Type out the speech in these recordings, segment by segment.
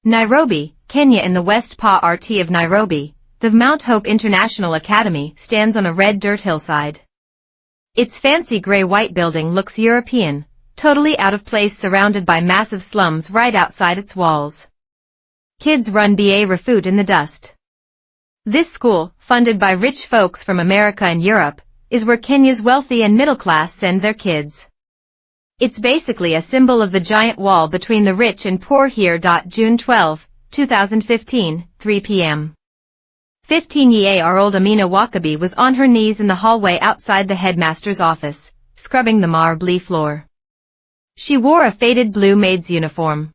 Nairobi, Kenya. In the West Part of Nairobi, the Mount Hope International Academy stands on a red dirt hillside. Its fancy gray-white building looks European, totally out of place surrounded by massive slums right outside its walls. Kids run barefoot in the dust. This school, funded by rich folks from America and Europe, is where Kenya's wealthy and middle class send their kids. It's basically a symbol of the giant wall between the rich and poor here. June 12, 2015, 3 p.m. 15-year-old Amina Wakabi was on her knees in the hallway outside the headmaster's office, scrubbing the marble floor. She wore a faded blue maid's uniform.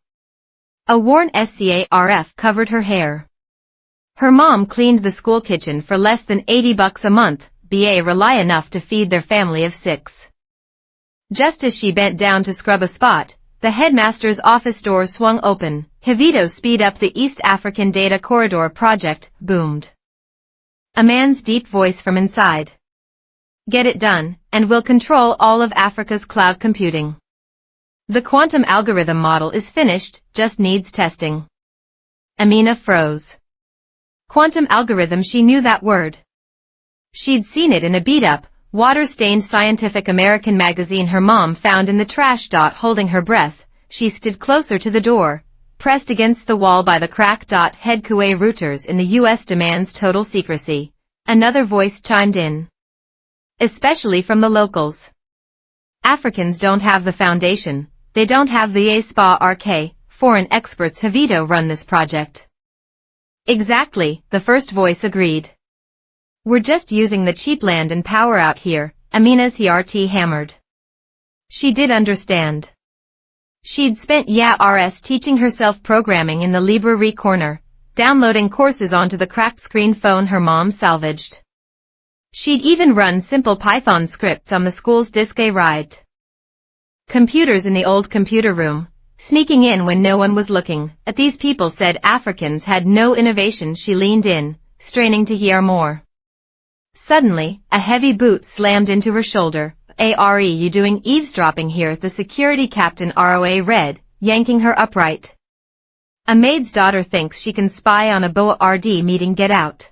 A worn scarf covered her hair. Her mom cleaned the school kitchen for less than $80 a month, rely enough to feed their family of 6. Just as she bent down to scrub a spot, the headmaster's office door swung open. Havito speed up the East African Data Corridor project, boomed. A man's deep voice from inside. Get it done, and we'll control all of Africa's cloud computing. The quantum algorithm model is finished, just needs testing. Amina froze. Quantum algorithm, she knew that word. She'd seen it in a beat-up, water-stained Scientific American magazine her mom found in the trash. Holding her breath, she stood closer to the door, pressed against the wall by the crack. Headquarters routers in the U.S. demands total secrecy. Another voice chimed in. Especially from the locals. Africans don't have the foundation, they don't have the SPA-RK, foreign experts Havito run this project. Exactly, the first voice agreed. We're just using the cheap land and power out here, Amina's heart hammered. She did understand. She'd spent years teaching herself programming in the library corner, downloading courses onto the cracked screen phone her mom salvaged. She'd even run simple Python scripts on the school's disk A-ride. Computers in the old computer room, sneaking in when no one was looking, at these people said Africans had no innovation. She leaned in, straining to hear more. Suddenly, a heavy boot slammed into her shoulder. Are you doing eavesdropping here? The security captain ROA read, yanking her upright. A maid's daughter thinks she can spy on a board meeting. Get out.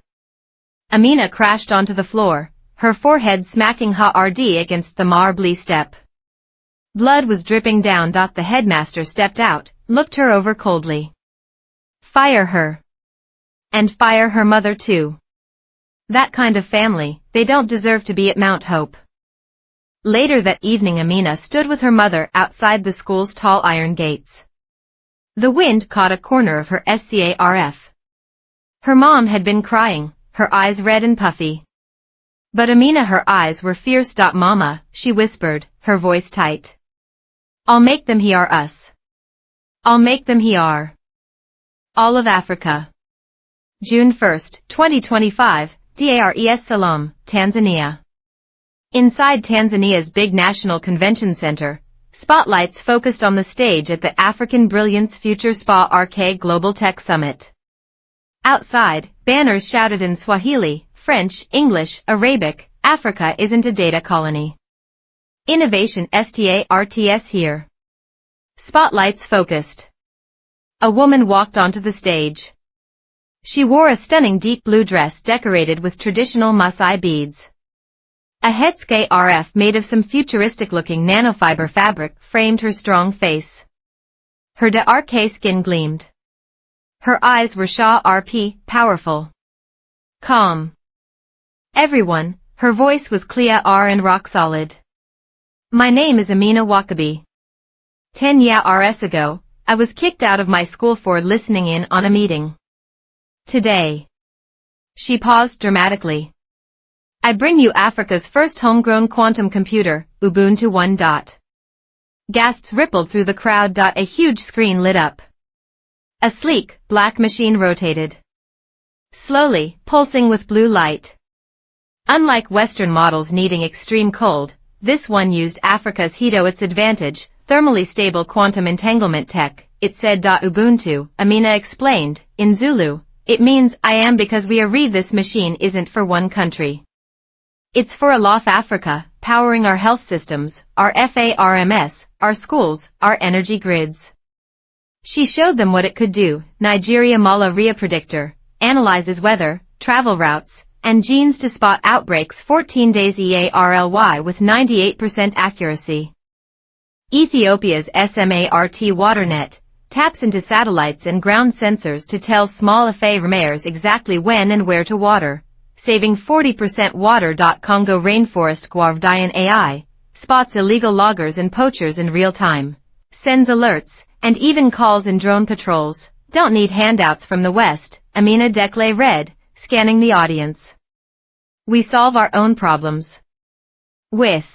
Amina crashed onto the floor, her forehead smacking hard against the marble step. Blood was dripping down. The headmaster stepped out, looked her over coldly. Fire her. And fire her mother too. That kind of family, they don't deserve to be at Mount Hope. Later that evening Amina stood with her mother outside the school's tall iron gates. The wind caught a corner of her scarf. Her mom had been crying, her eyes red and puffy. But Amina, her eyes were fierce. Mama, she whispered, her voice tight. I'll make them hear us. I'll make them hear. All of Africa. June 1, 2025, Dar es Salaam, Tanzania. Inside Tanzania's big National Convention Center, spotlights focused on the stage at the African Brilliance Future SPA-RK Global Tech Summit. Outside, banners shouted in Swahili, French, English, Arabic, Africa isn't a data colony. Innovation starts here. Spotlights focused. A woman walked onto the stage. She wore a stunning deep blue dress decorated with traditional Maasai beads. A headscarf made of some futuristic-looking nanofiber fabric framed her strong face. Her dark skin gleamed. Her eyes were sharp, powerful. Calm. Everyone, her voice was clear and rock-solid. My name is Amina Wakabi. 10 years ago, I was kicked out of my school for listening in on a meeting. Today. She paused dramatically. I bring you Africa's first homegrown quantum computer, Ubuntu 1. Gasps rippled through the crowd. A huge screen lit up. A sleek, black machine rotated. Slowly, pulsing with blue light. Unlike Western models needing extreme cold, this one used Africa's heat to its advantage, thermally stable quantum entanglement tech, it said. Ubuntu, Amina explained, in Zulu, it means I am because we are read this machine isn't for one country. It's for all of Africa, powering our health systems, our FARMS, our schools, our energy grids. She showed them what it could do. Nigeria malaria predictor, analyzes weather, travel routes, and genes to spot outbreaks 14 days EARLY with 98% accuracy. Ethiopia's SMART WaterNet taps into satellites and ground sensors to tell small ephemeres exactly when and where to water, saving 40% water. Congo rainforest Guardian AI spots illegal loggers and poachers in real time, sends alerts, and even calls in drone patrols. Don't need handouts from the West, Amina Dekle read, scanning the audience. We solve our own problems with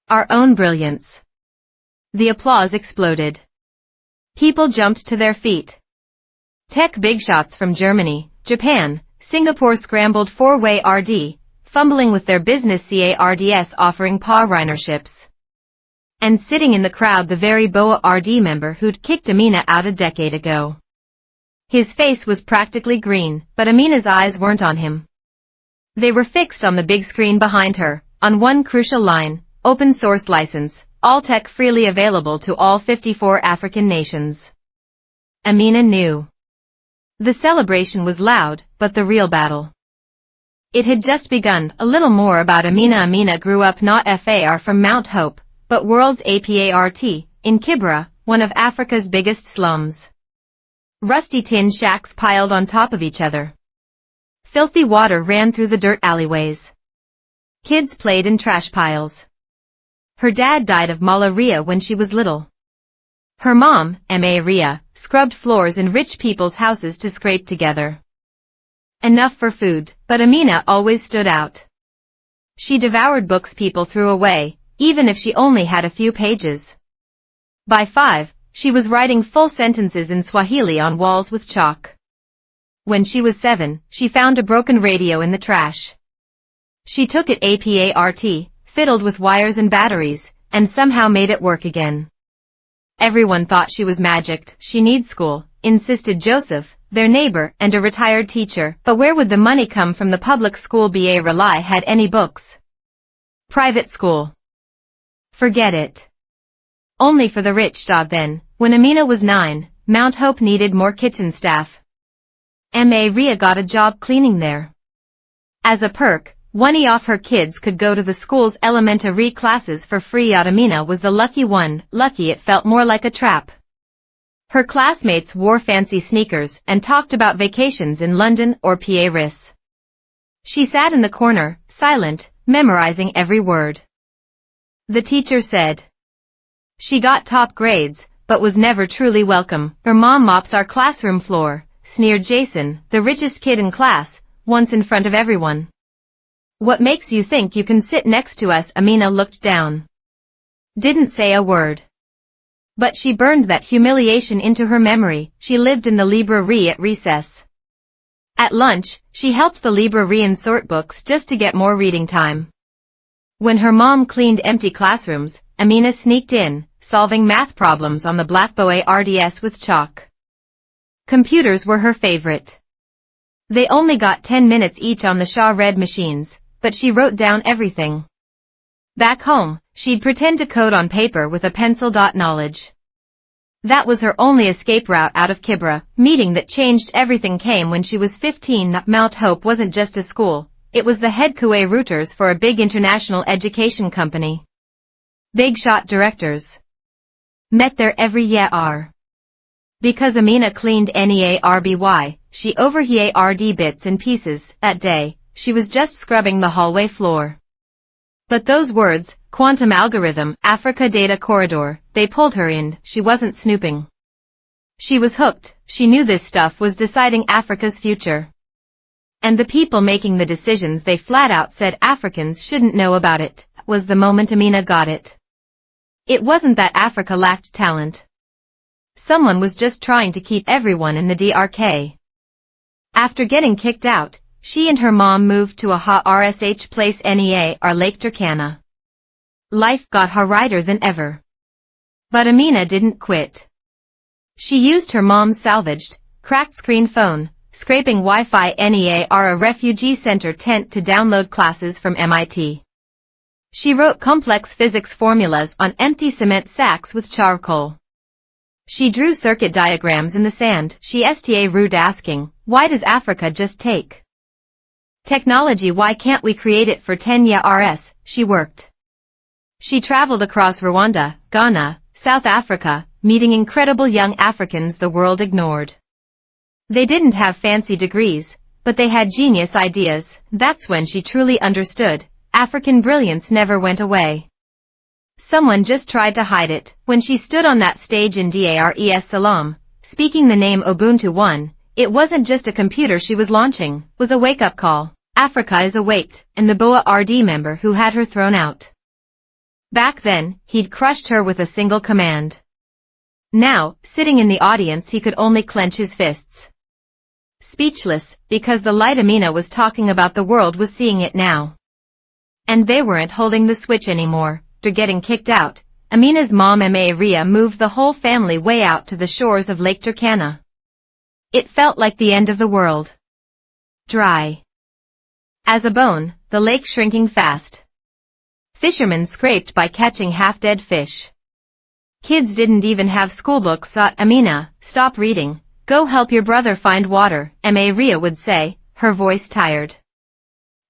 our own brilliance. The applause exploded. People jumped to their feet. Tech bigshots from Germany, Japan, Singapore scrambled four-way RD, fumbling with their business cards offering partnerships. And sitting in the crowd the very BOA RD member who'd kicked Amina out a decade ago. His face was practically green, but Amina's eyes weren't on him. They were fixed on the big screen behind her, on one crucial line, open source license, all tech freely available to all 54 African nations. Amina knew. The celebration was loud, but the real battle. It had just begun. A little more about Amina. Amina grew up not far from Mount Hope, but world's apart, in Kibra, one of Africa's biggest slums. Rusty tin shacks piled on top of each other. Filthy water ran through the dirt alleyways. Kids played in trash piles. Her dad died of malaria when she was little. Her mom, Maria, scrubbed floors in rich people's houses to scrape together enough for food, but Amina always stood out. She devoured books people threw away, even if she only had a few pages. By 5, she was writing full sentences in Swahili on walls with chalk. When she was 7, she found a broken radio in the trash. She took it apart, fiddled with wires and batteries, and somehow made it work again. Everyone thought she was magicked. She needs school, insisted Joseph, their neighbor and a retired teacher, but where would the money come from? The public school Ba Rely had any books? Private school? Forget it. Only for the rich. Then, when Amina was 9, Mount Hope needed more kitchen staff. Maria got a job cleaning there. As a perk, one of her kids could go to the school's elementary classes for free. Amina was the lucky one. Lucky it felt more like a trap. Her classmates wore fancy sneakers and talked about vacations in London or Paris. She sat in the corner, silent, memorizing every word. The teacher said. She got top grades, but was never truly welcome. Her mom mops our classroom floor, sneered Jason, the richest kid in class, once in front of everyone. What makes you think you can sit next to us? Amina looked down. Didn't say a word. But she burned that humiliation into her memory. She lived in the library at recess. At lunch, she helped the librarian sort books just to get more reading time. When her mom cleaned empty classrooms, Amina sneaked in, solving math problems on the blackboards with chalk. Computers were her favorite. They only got 10 minutes each on the Shaw-read machines, but she wrote down everything. Back home, she'd pretend to code on paper with a pencil. Knowledge. That was her only escape route out of Kibra. Meeting that changed everything came when she was 15. Mount Hope wasn't just a school, it was the headquarters for a big international education company. Big shot directors met there every year. Because Amina cleaned NEARBY, she overheard bits and pieces. That day, she was just scrubbing the hallway floor. But those words, quantum algorithm, Africa data corridor, they pulled her in. She wasn't snooping. She was hooked. She knew this stuff was deciding Africa's future. And the people making the decisions, they flat out said Africans shouldn't know about it. Was the moment Amina got it. It wasn't that Africa lacked talent. Someone was just trying to keep everyone in the DRK. After getting kicked out, she and her mom moved to a hot RSH place near Lake Turkana. Life got harder than ever. But Amina didn't quit. She used her mom's salvaged, cracked screen phone, scraping Wi-Fi near a refugee center tent to download classes from MIT. She wrote complex physics formulas on empty cement sacks with charcoal. She drew circuit diagrams in the sand. She sta rude asking, why does Africa just take technology? Why can't we create it for 10 years? She worked. She traveled across Rwanda, Ghana, South Africa, meeting incredible young Africans the world ignored. They didn't have fancy degrees, but they had genius ideas. That's when she truly understood. African brilliance never went away. Someone just tried to hide it. When she stood on that stage in Dar es Salaam, speaking the name Ubuntu One, it wasn't just a computer she was launching, it was a wake-up call. Africa is awaked, and the BOA RD member who had her thrown out. Back then, he'd crushed her with a single command. Now, sitting in the audience, he could only clench his fists. Speechless, because the light Amina was talking about the world was seeing it now. And they weren't holding the switch anymore. After getting kicked out, Amina's mom Ria moved the whole family way out to the shores of Lake Turkana. It felt like the end of the world. Dry as a bone, the lake shrinking fast. Fishermen scraped by catching half-dead fish. Kids didn't even have schoolbooks. Amina, stop reading. Go help your brother find water, Ria would say, her voice tired.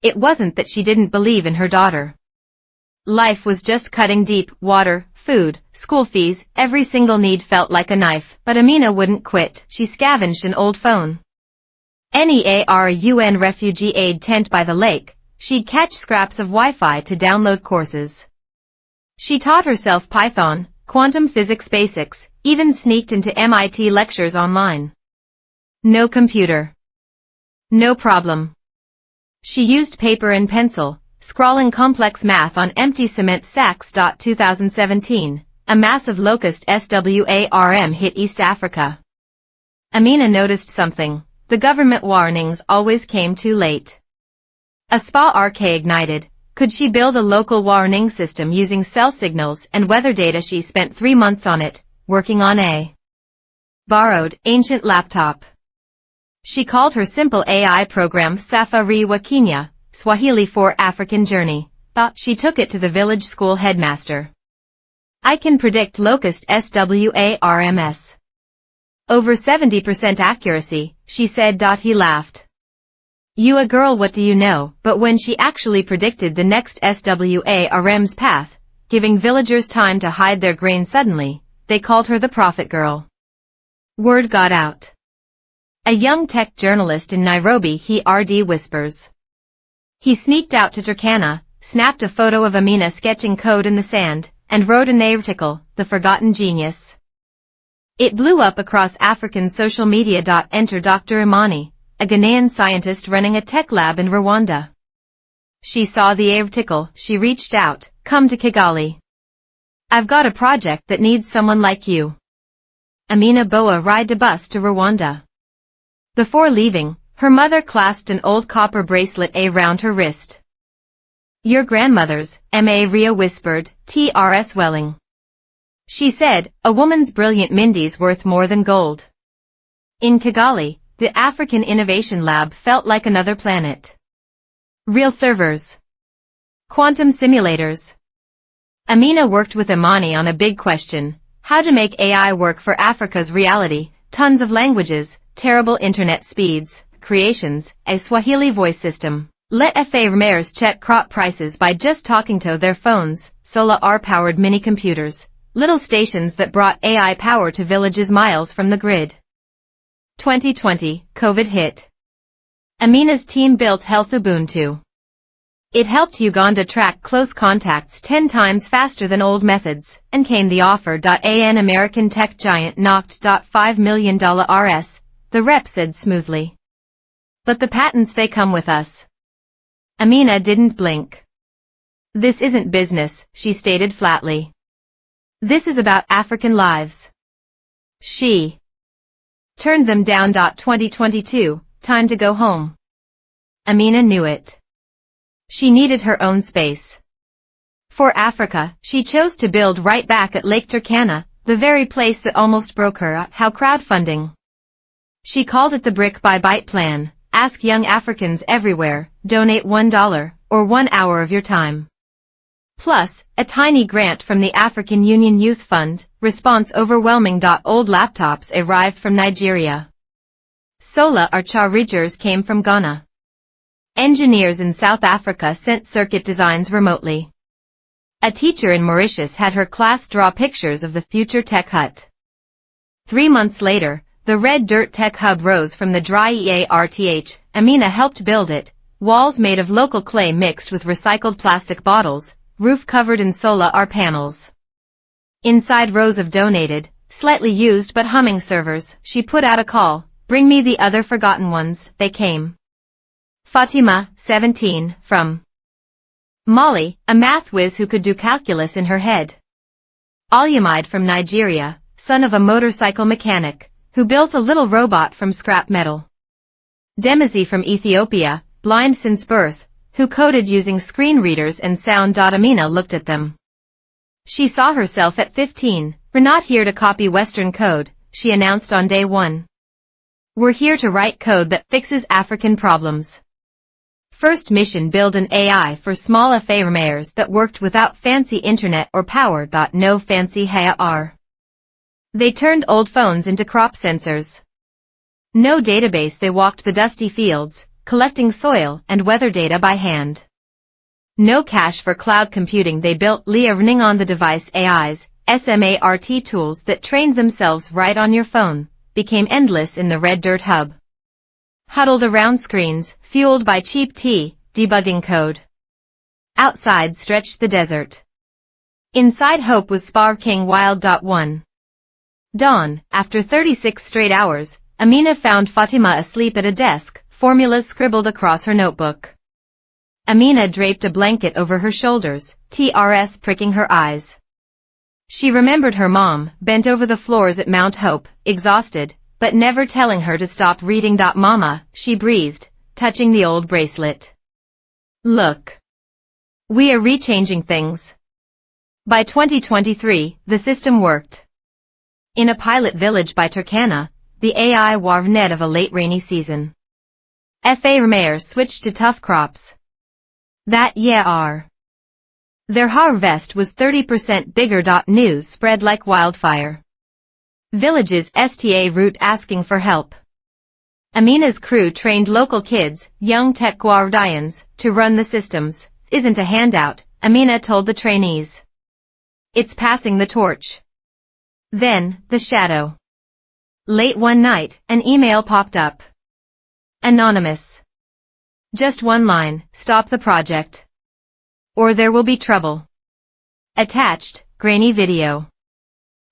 It wasn't that she didn't believe in her daughter. Life was just cutting deep. Water, food, school fees, every single need felt like a knife. But Amina wouldn't quit. She scavenged an old phone. Near a UN refugee aid tent by the lake, she'd catch scraps of Wi-Fi to download courses. She taught herself Python, quantum physics basics, even sneaked into MIT lectures online. No computer. No problem. She used paper and pencil, scrawling complex math on empty cement sacks. 2017, a massive locust SWARM hit East Africa. Amina noticed something. The government warnings always came too late. A SPA-RK ignited. Could she build a local warning system using cell signals and weather data? She spent 3 months on it, working on a borrowed, ancient laptop. She called her simple AI program Safari wa Kenya, Swahili for African Journey. She took it to the village school headmaster. I can predict locust SWARMs. Over 70% accuracy, she said. He laughed. You a girl, what do you know? But when she actually predicted the next SWARM's path, giving villagers time to hide their grain suddenly, they called her the prophet girl. Word got out. A young tech journalist in Nairobi, he RD whispers. He sneaked out to Turkana, snapped a photo of Amina sketching code in the sand, and wrote an article, The Forgotten Genius. It blew up across African social media. Enter Dr. Imani, a Ghanaian scientist running a tech lab in Rwanda. She saw the article, she reached out, come to Kigali. I've got a project that needs someone like you. Amina Boa ride a bus to Rwanda. Before leaving, her mother clasped an old copper bracelet around her wrist. Your grandmother's, Ria whispered, T.R.S. Welling. She said, a woman's brilliant Mindy's worth more than gold. In Kigali, the African Innovation Lab felt like another planet. Real servers. Quantum simulators. Amina worked with Imani on a big question, how to make AI work for Africa's reality, tons of languages, terrible internet speeds, creations, a Swahili voice system. Let farmers check crop prices by just talking to their phones, solar-powered mini-computers, little stations that brought AI power to villages miles from the grid. 2020, COVID hit. Amina's team built Health Ubuntu. It helped Uganda track close contacts 10 times faster than old methods, and came the offer. An American tech giant knocked $5 million RS, the rep said smoothly. But the patents, they come with us. Amina didn't blink. This isn't business, she stated flatly. This is about African lives. She turned them down. 2022, time to go home. Amina knew it. She needed her own space. For Africa, she chose to build right back at Lake Turkana, the very place that almost broke her. How crowdfunding. She called it the brick by byte plan. Ask young Africans everywhere, donate $1, or 1 hour of your time. Plus, a tiny grant from the African Union Youth Fund. Response overwhelming. Old laptops arrived from Nigeria. Solar rechargers came from Ghana. Engineers in South Africa sent circuit designs remotely. A teacher in Mauritius had her class draw pictures of the future tech hut. 3 months later, the Red Dirt Tech Hub rose from the dry earth. Amina helped build it, walls made of local clay mixed with recycled plastic bottles, roof covered in solar panels. Inside rows of donated, slightly used but humming servers, she put out a call, "Bring me the other forgotten ones." They came. Fatima, 17, from Mali, a math whiz who could do calculus in her head. Maid from Nigeria, son of a motorcycle mechanic, who built a little robot from scrap metal. Demazi from Ethiopia, blind since birth, who coded using screen readers and sound. Amina looked at them. She saw herself at 15. "We're not here to copy Western code," she announced on day 1. "We're here to write code that fixes African problems." First mission: build an AI for small affairs that worked without fancy internet or power. No fancy HR. They turned old phones into crop sensors. No database. They walked the dusty fields, collecting soil and weather data by hand. No cache for cloud computing. They built learning on the device AIs, SMART tools that trained themselves right on your phone, became endless in the Red Dirt Hub. Huddled around screens, fueled by cheap tea, debugging code. Outside stretched the desert. Inside hope was sparking wild. 1. Dawn, after 36 straight hours, Amina found Fatima asleep at a desk, formulas scribbled across her notebook. Amina draped a blanket over her shoulders, TRS pricking her eyes. She remembered her mom, bent over the floors at Mount Hope, exhausted, but never telling her to stop reading. "Mama," she breathed, touching the old bracelet. "Look. We are rechanging things." By 2023, the system worked. In a pilot village by Turkana, the AI wove net of a late rainy season. Farmers switched to tough crops. That year, their harvest was 30% bigger. News spread like wildfire. Villages sta route asking for help. Amina's crew trained local kids, young tech guardians, to run the systems. "Isn't a handout," Amina told the trainees. "It's passing the torch." Then, the shadow. Late one night, an email popped up. Anonymous. Just one line: "Stop the project, or there will be trouble." Attached, grainy video.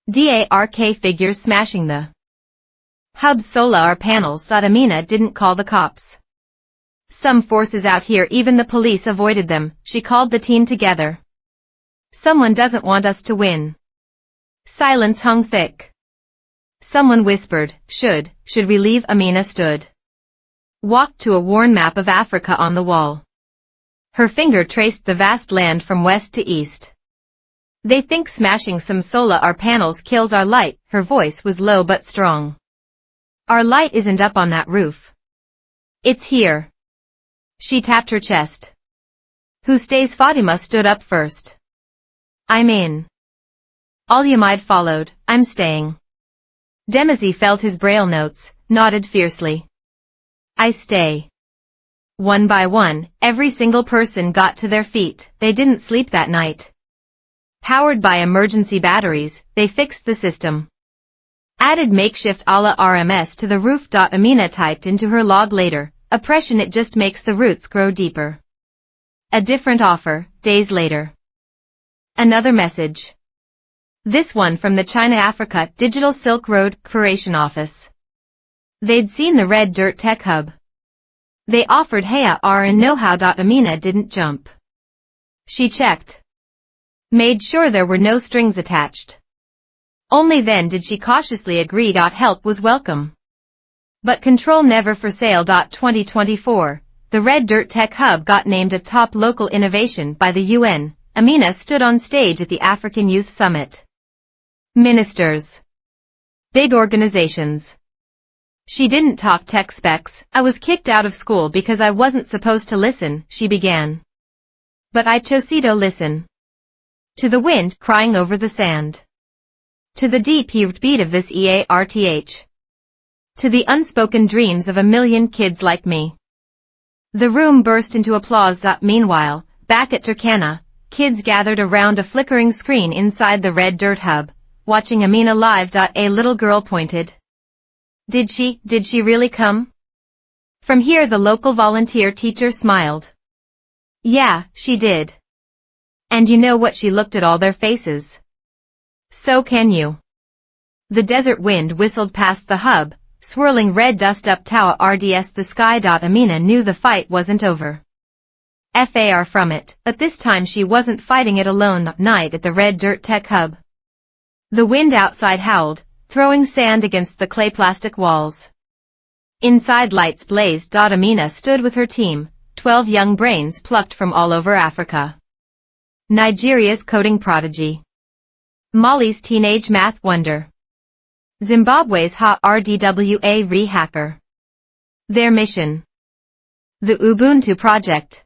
Dark figures smashing the hub's solar panels. Amina didn't call the cops. "Some forces out here, even the police avoided them." She called the team together. "Someone doesn't want us to win." Silence hung thick. Someone whispered, Should we leave?" Amina stood. Walked to a worn map of Africa on the wall. Her finger traced the vast land from west to east. "They think smashing some solar panels kills our light." Her voice was low but strong. "Our light isn't up on that roof. It's here." She tapped her chest. "Who stays?" Fatima stood up first. "I'm in." Maid followed. "I'm staying." Demazi felt his braille notes, nodded fiercely. "I stay." One by one, every single person got to their feet. They didn't sleep that night. Powered by emergency batteries, they fixed the system. Added makeshift ala RMS to the roof. Amina typed into her log later, "Oppression, it just makes the roots grow deeper." A different offer, days later. Another message. This one from the China-Africa Digital Silk Road Creation Office. They'd seen the Red Dirt Tech Hub. They offered HR and know-how. Amina didn't jump. She checked. Made sure there were no strings attached. Only then did she cautiously agree. Help was welcome. But control never for sale. 2024, the Red Dirt Tech Hub got named a top local innovation by the UN. Amina stood on stage at the African Youth Summit. Ministers. Big organizations. She didn't talk tech specs. "I was kicked out of school because I wasn't supposed to listen," she began. "But I chose to listen. To the wind crying over the sand. To the deep beat of this EARTH. To the unspoken dreams of a million kids like me. The room burst into applause. Meanwhile, back at Turkana, kids gathered around a flickering screen inside the red dirt hub, watching Amina live. A little girl pointed. Did she really come? From here the local volunteer teacher smiled. Yeah, she did. And you know what, she looked at all their faces. So can you. The desert wind whistled past the hub, swirling red dust up Tower RDS the sky. Amina knew the fight wasn't over. Far from it, but this time she wasn't fighting it alone that night at the red dirt tech hub. The wind outside howled, throwing sand against the clay plastic walls. Inside lights blazed. Amina stood with her team, 12 young brains plucked from all over Africa. Nigeria's coding prodigy. Mali's teenage math wonder. Zimbabwe's Heartwarming re-hacker. Their mission. The Ubuntu Project.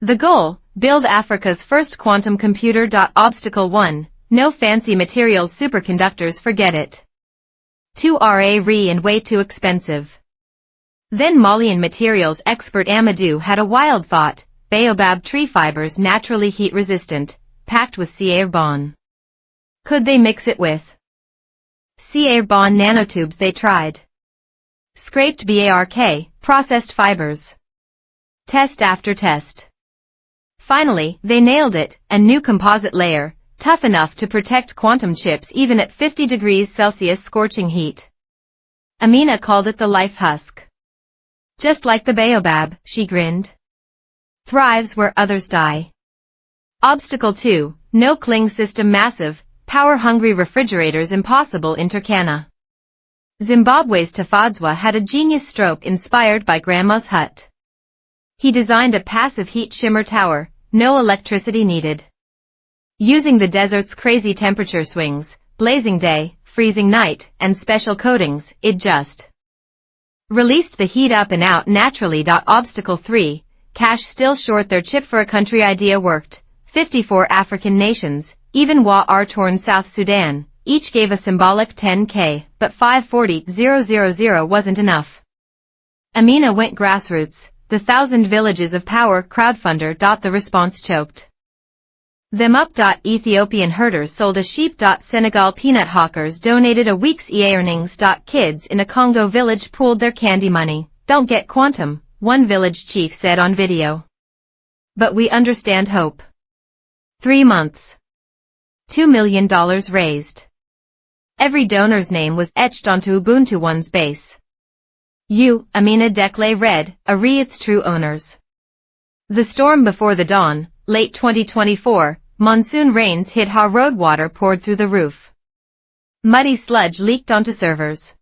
The goal, build Africa's first quantum computer. Obstacle 1, no fancy materials, superconductors, forget it. 2 Re and way too expensive. Then Malian materials expert Amadou had a wild thought. Baobab tree fibers naturally heat resistant, packed with carbon. Could they mix it with carbon nanotubes? They tried. Scraped bark, processed fibers. Test after test. Finally, they nailed it, a new composite layer, tough enough to protect quantum chips even at 50 degrees Celsius scorching heat. Amina called it the life husk. Just like the baobab, she grinned. Thrives where others die. Obstacle 2, no cling system, massive, power-hungry refrigerators impossible in Turkana. Zimbabwe's Tafadzwa had a genius stroke inspired by Grandma's hut. He designed a passive heat shimmer tower, no electricity needed. Using the desert's crazy temperature swings, blazing day, freezing night, and special coatings, it just released the heat up and out naturally. Obstacle 3, cash still short their chip for a country. Idea worked. 54 African nations, even war-torn South Sudan, each gave a symbolic 10K, but 540,000 wasn't enough. Amina went grassroots, the 1,000 villages of power crowdfunder. The response choked them up. Ethiopian herders sold a sheep. Senegal peanut hawkers donated a week's earnings. Kids in a Congo village pooled their candy money. Don't get quantum, one village chief said on video. But we understand hope. 3 months. $2 million raised. Every donor's name was etched onto Ubuntu One's base. You, Amina Dekle read, its true owners. The storm before the dawn, late 2024, monsoon rains hit. Road water poured through the roof. Muddy sludge leaked onto servers.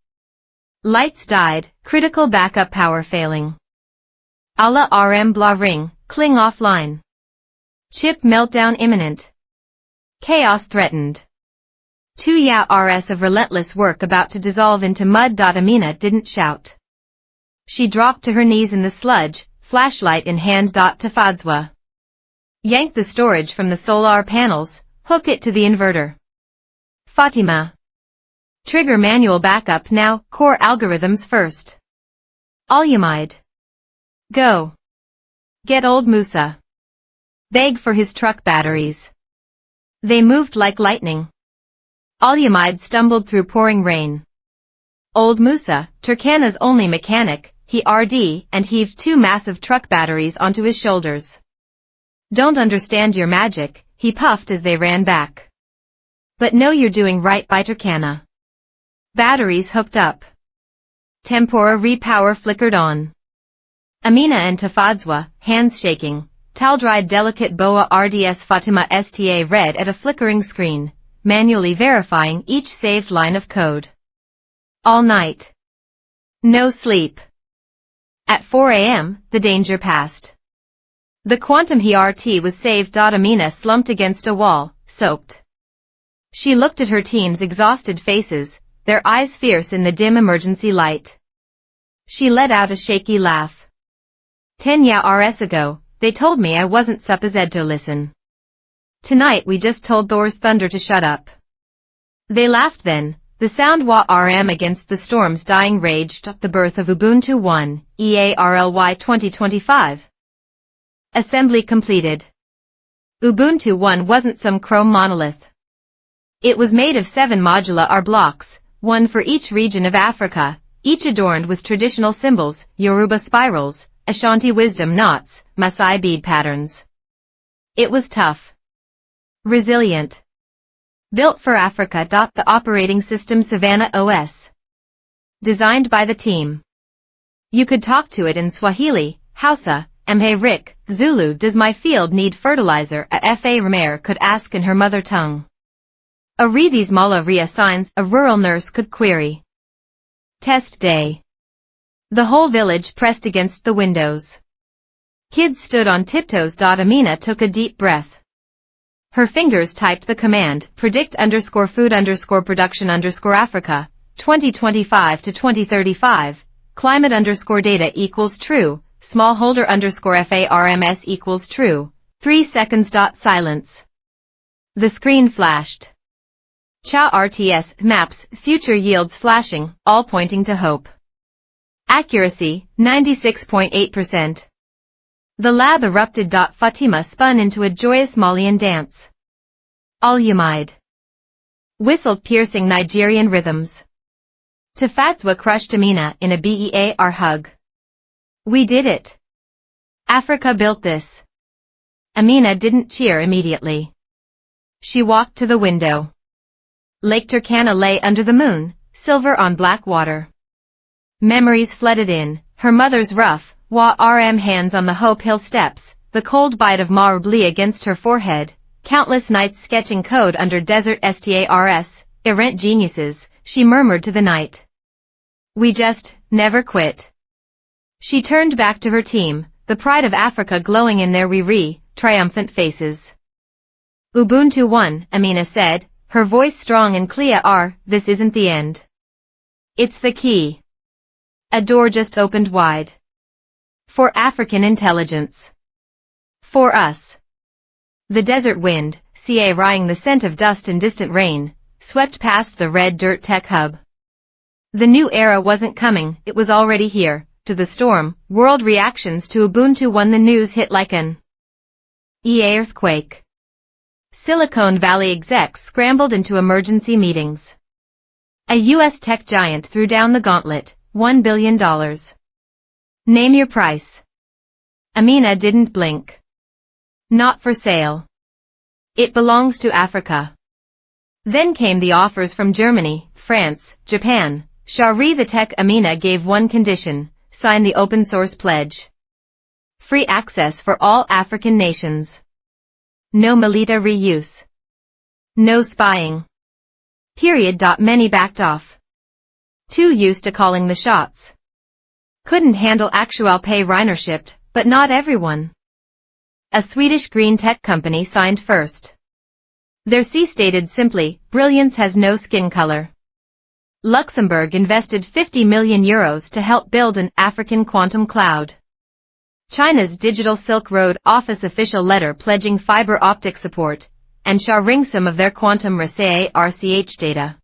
Lights died, critical backup power failing. Allah RM blah ring, cling offline. Chip meltdown imminent. Chaos threatened. 2 years of relentless work about to dissolve into mud. Amina didn't shout. She dropped to her knees in the sludge, flashlight in hand. Tafadzwa yanked the storage from the solar panels, hook it to the inverter. Fatima. Trigger manual backup now, core algorithms first. Al-Yamid. Go. Get old Musa. Beg for his truck batteries. They moved like lightning. Al-Yamid stumbled through pouring rain. Old Musa, Turkana's only mechanic, he and heaved 2 massive truck batteries onto his shoulders. Don't understand your magic, he puffed as they ran back. But know you're doing right by Turkana. Batteries hooked up. Tempora repower flickered on. Amina and Tafadzwa, hands shaking, towel-dried delicate boa RDS. Fatima sta read at a flickering screen, manually verifying each saved line of code. All night. No sleep. At 4 a.m., the danger passed. The quantum HRT was saved. Amina slumped against a wall, soaked. She looked at her team's exhausted faces, their eyes fierce in the dim emergency light. She let out a shaky laugh. 10 years ago, they told me I wasn't supposed to listen. Tonight we just told Thor's thunder to shut up. They laughed then. The sound wa rm against the storm's dying rage. The birth of Ubuntu 1, EARLY 2025. Assembly completed. Ubuntu 1 wasn't some Chrome monolith. It was made of 7 modular R blocks, one for each region of Africa, each adorned with traditional symbols, Yoruba spirals, Ashanti wisdom knots, Maasai bead patterns. It was tough. Resilient. Built for Africa. The operating system Savannah OS. Designed by the team. You could talk to it in Swahili, Hausa, Amharic, Zulu. Does my field need fertilizer? A Fa Ramer could ask in her mother tongue. A these malaria signs a rural nurse could query. Test day. The whole village pressed against the windows. Kids stood on tiptoes. Amina took a deep breath. Her fingers typed the command, predict_food_production_Africa, 2025 to 2035, climate_data equals true, smallholder_FARMS equals true, 3 seconds. Silence. The screen flashed. Cha RTS, maps, future yields flashing, all pointing to hope. Accuracy, 96.8%. The lab erupted. Fatima spun into a joyous Malian dance. Al-Umaid whistled piercing Nigerian rhythms. Tafatswa crushed Amina in a BEAR hug. We did it. Africa built this. Amina didn't cheer immediately. She walked to the window. Lake Turkana lay under the moon, silver on black water. Memories flooded in, her mother's rough, rm hands on the Hope Hill steps, the cold bite of Marubli against her forehead, countless nights sketching code under desert stars, errant geniuses, she murmured to the night. We just never quit. She turned back to her team, the pride of Africa glowing in their triumphant faces. Ubuntu 1, Amina said, her voice strong and clear. This isn't the end. It's the key. A door just opened wide. For African intelligence. For us. The desert wind, carrying the scent of dust and distant rain, swept past the red dirt tech hub. The new era wasn't coming, it was already here. To the storm, world reactions to Ubuntu 1. The news hit like an earthquake. Silicon Valley execs scrambled into emergency meetings. A U.S. tech giant threw down the gauntlet, $1 billion. Name your price. Amina didn't blink. Not for sale. It belongs to Africa. Then came the offers from Germany, France, Japan. Shari the tech. Amina gave one condition, sign the open source pledge. Free access for all African nations. No Melita reuse. No spying. Period. Many backed off. Too used to calling the shots. Couldn't handle actual pay ridership, but not everyone. A Swedish green tech company signed first. Their C stated simply, brilliance has no skin color. Luxembourg invested €50 million to help build an African quantum cloud. China's Digital Silk Road office official letter pledging fiber optic support, and sharing some of their quantum RCH data.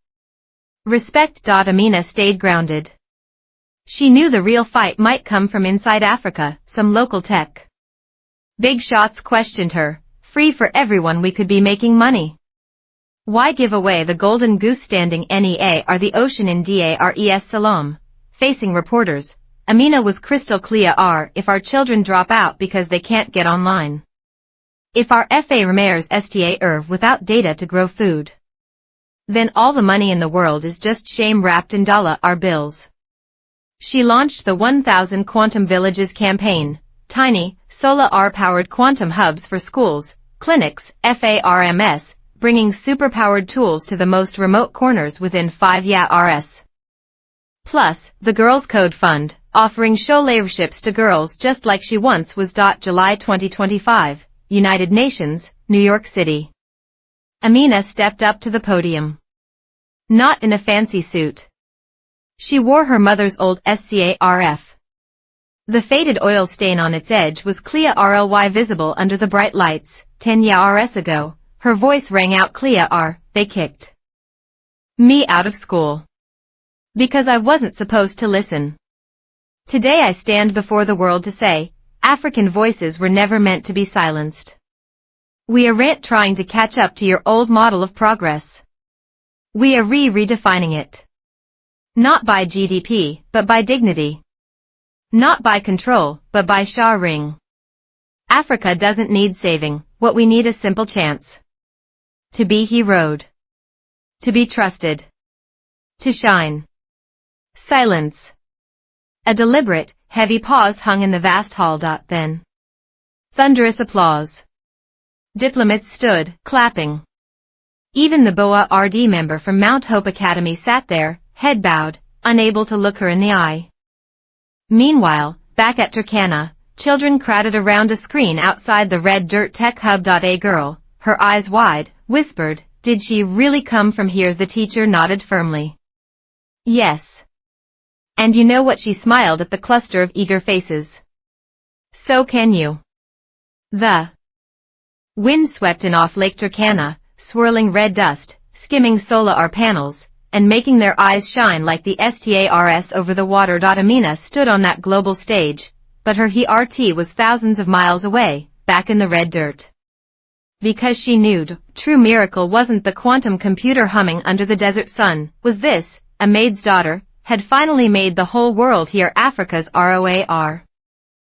Respect. Amina stayed grounded. She knew the real fight might come from inside Africa, some local tech. Big shots questioned her, free for everyone, we could be making money. Why give away the golden goose? Standing NEA the ocean in DARES Salam. Facing reporters, Amina was crystal clear. If our children drop out because they can't get online. If our FA remains without data to grow food. Then all the money in the world is just shame wrapped in dollar bills. She launched the 1000 Quantum Villages campaign, tiny, solar-powered quantum hubs for schools, clinics, FARMS, bringing superpowered tools to the most remote corners within 5 years. Plus, the Girls Code Fund, offering scholarships to girls just like she once was. July 2025, United Nations, New York City. Amina stepped up to the podium. Not in a fancy suit. She wore her mother's old scarf. The faded oil stain on its edge was clearly visible under the bright lights. 10 years ago, Her voice rang out clear. They kicked me out of school. Because I wasn't supposed to listen. Today I stand before the world to say, African voices were never meant to be silenced. We aren't trying to catch up to your old model of progress. We are redefining it. Not by GDP, but by dignity. Not by control, but by sharing. Africa doesn't need saving, what we need is simple chance. To be heroed. To be trusted. To shine. Silence. A deliberate, heavy pause hung in the vast hall. Then. Thunderous applause. Diplomats stood, clapping. Even the BOA RD member from Mount Hope Academy sat there, head bowed, unable to look her in the eye. Meanwhile, back at Turkana, children crowded around a screen outside the Red Dirt Tech Hub. A girl, her eyes wide, whispered, "Did she really come from here?" The teacher nodded firmly. Yes. And you know what? She smiled at the cluster of eager faces. So can you. The wind swept in off Lake Turkana, swirling red dust, skimming solar panels, and making their eyes shine like the stars over the water. Amina stood on that global stage, but her heart was thousands of miles away, back in the red dirt. Because she knew, true miracle wasn't the quantum computer humming under the desert sun, was this, a maid's daughter, had finally made the whole world hear Africa's ROAR.